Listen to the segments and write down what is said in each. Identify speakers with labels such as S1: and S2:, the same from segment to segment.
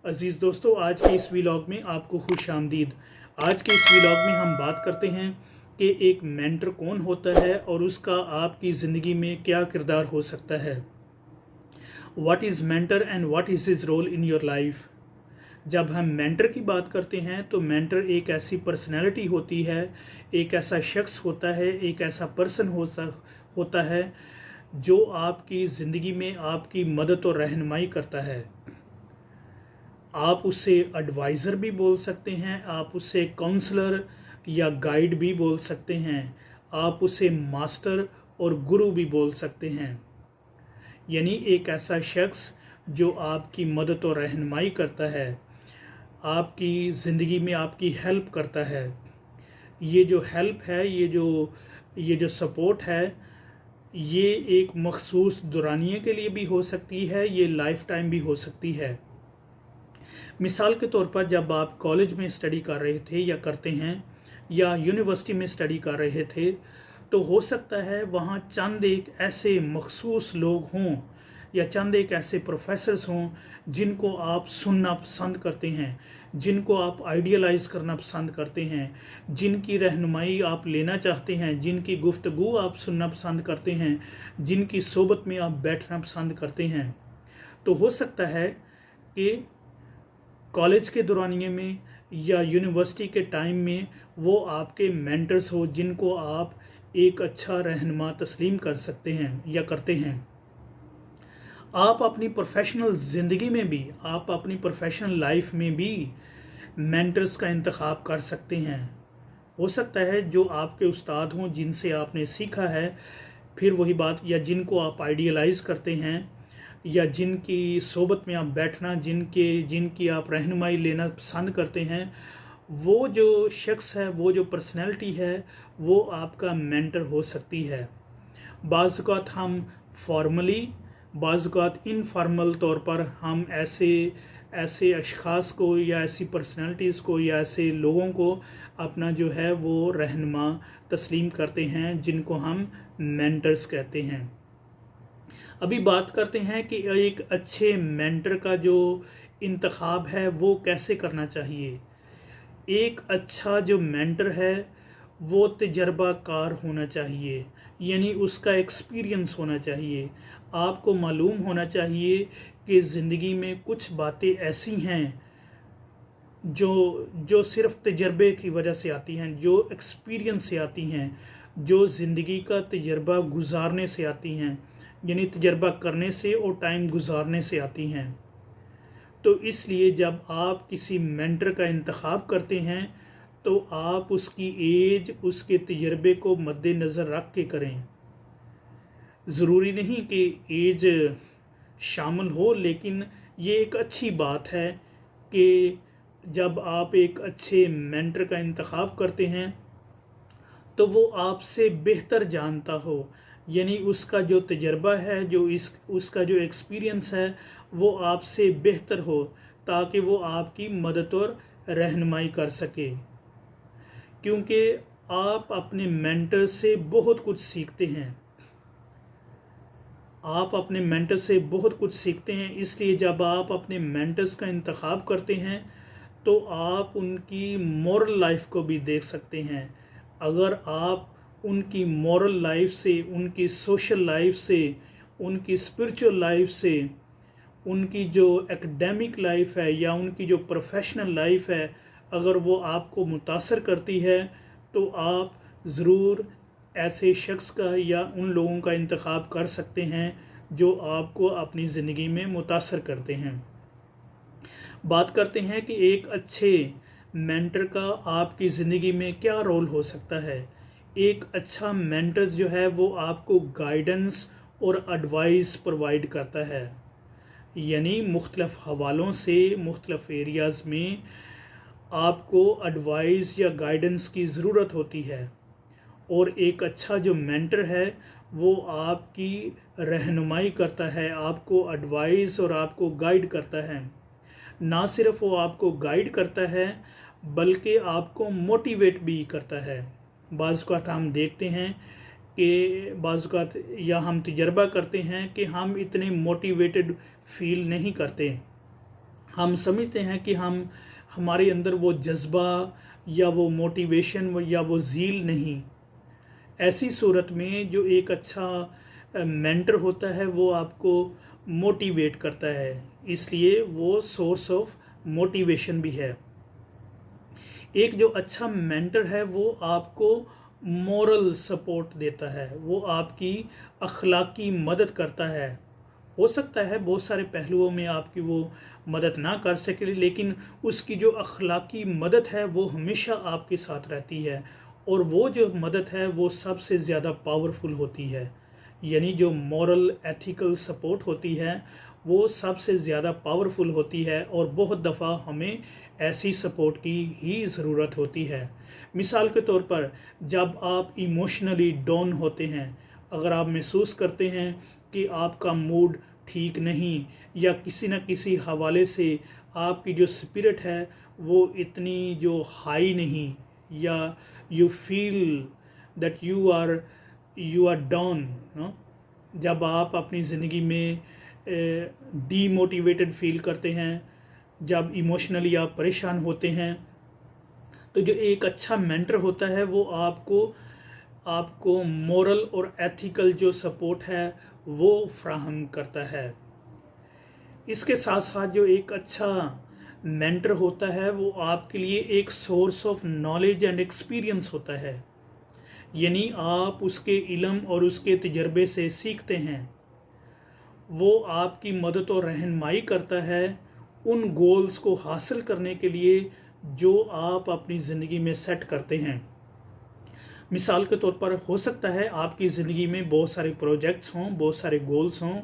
S1: अज़ीज़ दोस्तों, आज के इस व्लॉग में आपको खुश आमदीद। आज के इस व्लॉग में हम बात करते हैं कि एक मेंटर कौन होता है और उसका आपकी ज़िंदगी में क्या किरदार हो सकता है। What is mentor and what is his role in your life. जब हम मेंटर की बात करते हैं तो मेंटर एक ऐसी पर्सनैलिटी होती है, एक ऐसा शख्स होता है, एक ऐसा पर्सन होता है जो आपकी ज़िंदगी में आपकी मदद और रहनुमाई करता है। आप उसे एडवाइज़र भी बोल सकते हैं, आप उसे काउंसलर या गाइड भी बोल सकते हैं, आप उसे मास्टर और गुरु भी बोल सकते हैं। यानी एक ऐसा शख्स जो आपकी मदद और रहनुमाई करता है, आपकी ज़िंदगी में आपकी हेल्प करता है। ये जो हेल्प है, ये जो सपोर्ट है, ये एक मखसूस दौरानिए के लिए भी हो सकती है, ये लाइफ टाइम भी हो सकती है। मिसाल के तौर पर जब आप कॉलेज में स्टडी कर रहे थे या करते हैं या यूनिवर्सिटी में स्टडी कर रहे थे, तो हो सकता है वहाँ चंद एक ऐसे मखसूस लोग हों या चंद एक ऐसे प्रोफेसर्स हों जिनको आप सुनना पसंद करते हैं, जिनको आप आइडियलाइज़ करना पसंद करते हैं, जिनकी रहनुमाई आप लेना चाहते हैं, जिनकी गुफ्तगू आप सुनना पसंद करते हैं, जिनकी सोबत में आप बैठना पसंद करते हैं। तो हो सकता है कि कॉलेज के दौरानिए में या यूनिवर्सिटी के टाइम में वो आपके मेंटर्स हो जिनको आप एक अच्छा रहनुमा तस्लीम कर सकते हैं या करते हैं। आप अपनी प्रोफेशनल ज़िंदगी में भी, आप अपनी प्रोफेशनल लाइफ में भी मेंटर्स का इंतखाब कर सकते हैं। हो सकता है जो आपके उस्ताद हों, जिनसे आपने सीखा है, फिर वही बात, या जिनको आप आइडियलाइज़ करते हैं या जिनकी सोबत में आप बैठना, जिनकी आप रहनुमाई लेना पसंद करते हैं, वो जो शख्स है, वो जो पर्सनैलिटी है, वो आपका मेंटर हो सकती है। बाज़ औक़ात हम फॉर्मली, बाज़ औक़ात इनफॉर्मल तौर पर हम ऐसे अशख़ास को या ऐसी पर्सनैलिटीज़ को या ऐसे लोगों को अपना जो है वो रहनुमा तस्लीम करते हैं, जिनको हम मेंटर्स कहते हैं। अभी बात करते हैं कि एक अच्छे मेंटर का जो इंतखाब है वो कैसे करना चाहिए। एक अच्छा जो मेंटर है वो तजर्बाकार होना चाहिए, यानी उसका एक्सपीरियंस होना चाहिए। आपको मालूम होना चाहिए कि ज़िंदगी में कुछ बातें ऐसी हैं जो सिर्फ तजर्बे की वजह से आती हैं, जो एक्सपीरियंस से आती हैं, जो ज़िंदगी का तजर्बा गुजारने से आती हैं, यानी तजर्बा करने से और टाइम गुजारने से आती हैं। तो इसलिए जब आप किसी मेंटर का इंतखाब करते हैं तो आप उसकी एज, उसके तजर्बे को मद्देनज़र रख के करें। ज़रूरी नहीं कि एज शामिल हो, लेकिन ये एक अच्छी बात है कि जब आप एक अच्छे मेंटर का इंतखाब करते हैं तो वो आपसे बेहतर जानता हो, यानी उसका जो तजर्बा है, उसका जो एक्सपीरियंस है, वो आपसे बेहतर हो, ताकि वो आपकी मदद और रहनुमाई कर सके। क्योंकि आप अपने मेंटर से बहुत कुछ सीखते हैं, आप अपने मेंटर से बहुत कुछ सीखते हैं। इसलिए जब आप अपने मेंटर्स का इंतखाब करते हैं तो आप उनकी मॉरल लाइफ को भी देख सकते हैं। अगर आप उनकी मॉरल लाइफ से, उनकी सोशल लाइफ से, उनकी स्पिरिचुअल लाइफ से, उनकी जो एकेडमिक लाइफ है या उनकी जो प्रोफेशनल लाइफ है, अगर वो आपको मुतासर करती है तो आप ज़रूर ऐसे शख्स का या उन लोगों का इंतखाब कर सकते हैं जो आपको अपनी ज़िंदगी में मुतासर करते हैं। बात करते हैं कि एक अच्छे मेंटर का आपकी ज़िंदगी में क्या रोल हो सकता है। एक अच्छा मेंटर जो है वो आपको गाइडेंस और एडवाइस प्रोवाइड करता है, यानी मुख्तलिफ़ हवालों से, मुख्तलिफ़ एरियाज़ में आपको एडवाइस या गाइडेंस की ज़रूरत होती है। और एक अच्छा जो मेंटर है वो आपकी रहनुमाई करता है, आपको एडवाइस और आपको गाइड करता है। ना सिर्फ वो आपको गाइड करता है बल्कि आपको मोटिवेट भी करता है। बाज़ औक़ात हम देखते हैं कि बाज़ औक़ात या हम तजर्बा करते हैं कि हम इतने मोटिवेटेड फील नहीं करते, हम समझते हैं कि हमारे अंदर वो जज्बा या वो मोटिवेशन या वो ज़ील नहीं। ऐसी सूरत में जो एक अच्छा मेंटर होता है वो आपको मोटिवेट करता है, इसलिए वो सोर्स ऑफ मोटिवेशन भी है। एक जो अच्छा मेंटर है वो आपको मोरल सपोर्ट देता है, वो आपकी अखलाकी मदद करता है। हो सकता है बहुत सारे पहलुओं में आपकी वो मदद ना कर सके, लेकिन उसकी जो अखलाकी मदद है वो हमेशा आपके साथ रहती है, और वो जो मदद है वो सबसे ज़्यादा पावरफुल होती है। यानी जो मॉरल एथिकल सपोर्ट होती है वो सबसे ज़्यादा पावरफुल होती है, और बहुत दफ़ा हमें ऐसी सपोर्ट की ही ज़रूरत होती है। मिसाल के तौर पर जब आप इमोशनली डाउन होते हैं, अगर आप महसूस करते हैं कि आपका मूड ठीक नहीं, या किसी न किसी हवाले से आपकी जो स्पिरिट है वो इतनी जो हाई नहीं, या you feel that you are down, जब आप अपनी ज़िंदगी में डीमोटिवेटेड फील करते हैं, जब इमोशनली आप परेशान होते हैं, तो जो एक अच्छा मेंटर होता है वो आपको मोरल और एथिकल जो सपोर्ट है वो फ्राहम करता है। इसके साथ साथ जो एक अच्छा मेंटर होता है वो आपके लिए एक source of knowledge and experience होता है, यानी आप उसके इल्म और उसके तजर्बे से सीखते हैं। वो आपकी मदद और रहनुमाई करता है उन गोल्स को हासिल करने के लिए जो आप अपनी ज़िंदगी में सेट करते हैं। मिसाल के तौर पर हो सकता है आपकी ज़िंदगी में बहुत सारे प्रोजेक्ट्स हों, बहुत सारे गोल्स हों,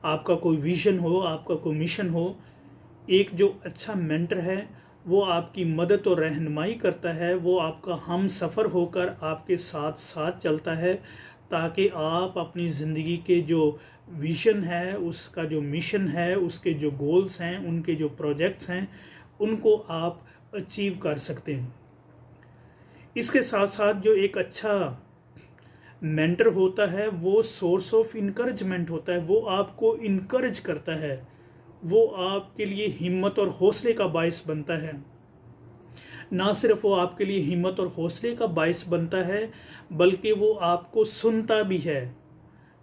S1: आपका कोई विज़न हो, आपका कोई मिशन हो। एक जो अच्छा मेंटर है वो आपकी मदद और रहनुमाई करता है, वो आपका हम सफ़र होकर आपके साथ साथ चलता है, ताकि आप अपनी ज़िंदगी के जो विज़न है, उसका जो मिशन है, उसके जो गोल्स हैं, उनके जो प्रोजेक्ट्स हैं, उनको आप अचीव कर सकते हैं। इसके साथ साथ जो एक अच्छा मेंटर होता है वो सोर्स ऑफ इनकरेजमेंट होता है, वो आपको इनकरेज करता है, वो आपके लिए हिम्मत और हौसले का बायस बनता है। ना सिर्फ वो आपके लिए हिम्मत और हौसले का बायस बनता है, बल्कि वो आपको सुनता भी है।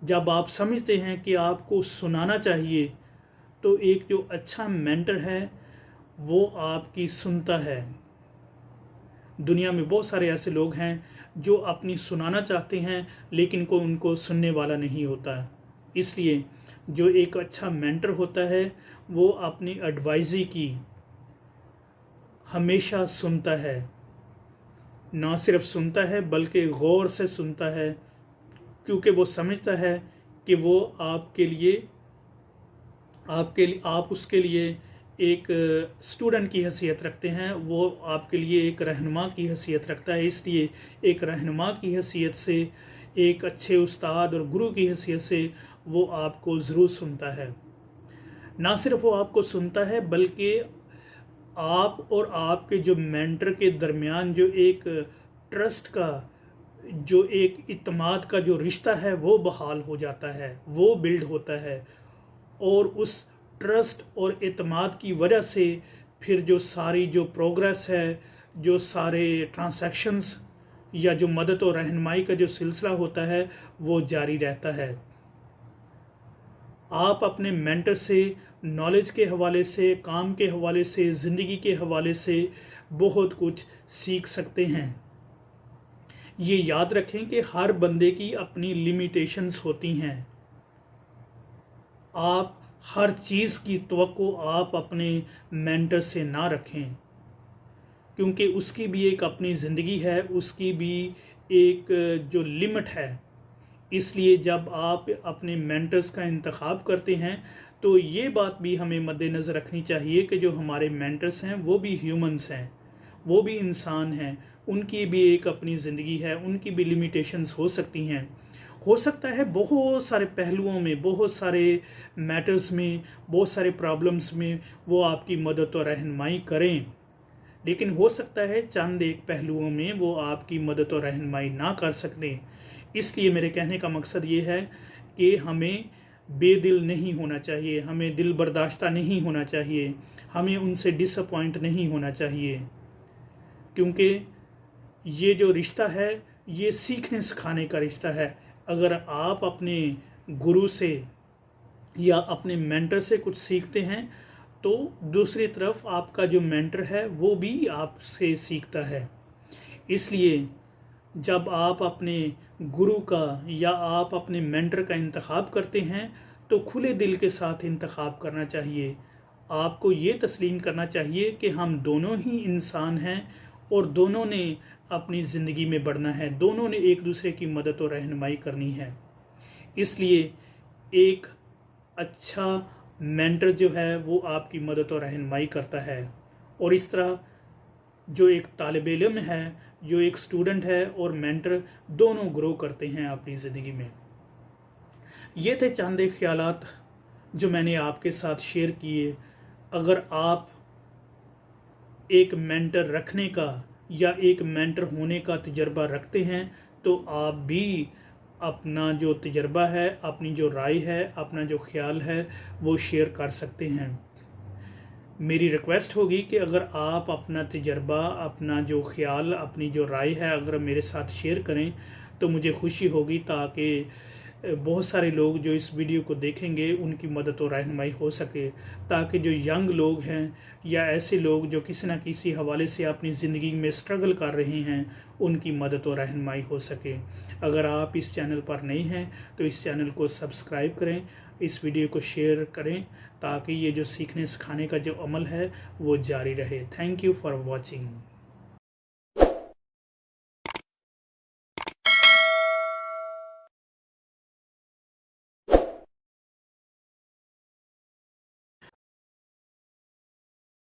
S1: जब आप समझते हैं कि आपको सुनाना चाहिए, तो एक जो अच्छा मेंटर है वो आपकी सुनता है। दुनिया में बहुत सारे ऐसे लोग हैं जो अपनी सुनाना चाहते हैं, लेकिन कोई उनको सुनने वाला नहीं होता। इसलिए जो एक अच्छा मेंटर होता है वो अपनी एडवाइज़री की हमेशा सुनता है, ना सिर्फ सुनता है बल्कि गौर से सुनता है, क्योंकि वो समझता है कि वो आप उसके लिए एक स्टूडेंट की हैसियत रखते हैं, वो आपके लिए एक रहनुमा की हैसियत रखता है। इसलिए एक रहनुमा की हैसियत से, एक अच्छे उस्ताद और गुरु की हैसियत से वो आपको ज़रूर सुनता है। ना सिर्फ वो आपको सुनता है बल्कि आप और आपके जो मेंटर के दरमियान जो एक ट्रस्ट का, जो एक इत्मीनान का जो रिश्ता है वो बहाल हो जाता है, वो बिल्ड होता है, और उस ट्रस्ट और इत्मीनान की वजह से फिर जो सारी जो प्रोग्रेस है, जो सारे ट्रांसैक्शंस या जो मदद और रहनुमाई का जो सिलसिला होता है वो जारी रहता है। आप अपने मेंटर से नॉलेज के हवाले से, काम के हवाले से, ज़िंदगी के हवाले से बहुत कुछ सीख सकते हैं। ये याद रखें कि हर बंदे की अपनी लिमिटेशंस होती हैं। आप हर चीज़ की तवक्को आप अपने मेंटर से ना रखें, क्योंकि उसकी भी एक अपनी ज़िंदगी है, उसकी भी एक जो लिमिट है। इसलिए जब आप अपने मेंटर्स का इंतखाब करते हैं तो ये बात भी हमें मद्देनज़र रखनी चाहिए कि जो हमारे मेंटर्स हैं वो भी ह्यूमंस हैं, वो भी इंसान हैं, उनकी भी एक अपनी ज़िंदगी है, उनकी भी लिमिटेशंस हो सकती हैं। हो सकता है बहुत सारे पहलुओं में, बहुत सारे मैटर्स में, बहुत सारे प्रॉब्लम्स में वो आपकी मदद और रहनुमाई करें, लेकिन हो सकता है चंद एक पहलुओं में वो आपकी मदद और रहनुमाई ना कर सकते। इसलिए मेरे कहने का मकसद ये है कि हमें बेदिल नहीं होना चाहिए, हमें दिल बर्दाश्ता नहीं होना चाहिए, हमें उनसे डिसअपॉइंट नहीं होना चाहिए, क्योंकि ये जो रिश्ता है ये सीखने सिखाने का रिश्ता है। अगर आप अपने गुरु से या अपने मेंटर से कुछ सीखते हैं तो दूसरी तरफ आपका जो मेंटर है वो भी आपसे सीखता है। इसलिए जब आप अपने गुरु का या आप अपने मेंटर का इंतखाब करते हैं तो खुले दिल के साथ इंतखाब करना चाहिए। आपको ये तस्लीम करना चाहिए कि हम दोनों ही इंसान हैं और दोनों ने अपनी ज़िंदगी में बढ़ना है, दोनों ने एक दूसरे की मदद और रहनुमाई करनी है। इसलिए एक अच्छा मेंटर जो है वो आपकी मदद और रहनुमाई करता है, और इस तरह जो एक तालिब इल्म है, जो एक स्टूडेंट है और मेंटर दोनों ग्रो करते हैं अपनी ज़िंदगी में। ये थे चंद एक ख्यालात जो मैंने आपके साथ शेयर किए। अगर आप एक मेंटर रखने का या एक मेंटर होने का तजर्बा रखते हैं तो आप भी अपना जो तजर्बा है, अपनी जो राय है, अपना जो ख्याल है वो शेयर कर सकते हैं। मेरी रिक्वेस्ट होगी कि अगर आप अपना तजर्बा, अपना जो ख्याल, अपनी जो राय है अगर मेरे साथ शेयर करें तो मुझे खुशी होगी, ताकि बहुत सारे लोग जो इस वीडियो को देखेंगे उनकी मदद और रहनुमाई हो सके, ताकि जो यंग लोग हैं या ऐसे लोग जो किसी न किसी हवाले से अपनी ज़िंदगी में स्ट्रगल कर रहे हैं उनकी मदद और रहनुमाई हो सके। अगर आप इस चैनल पर नए हैं तो इस चैनल को सब्सक्राइब करें, इस वीडियो को शेयर करें, ताकि ये जो सीखने सिखाने का जो अमल है वो जारी रहे। Thank you for watching.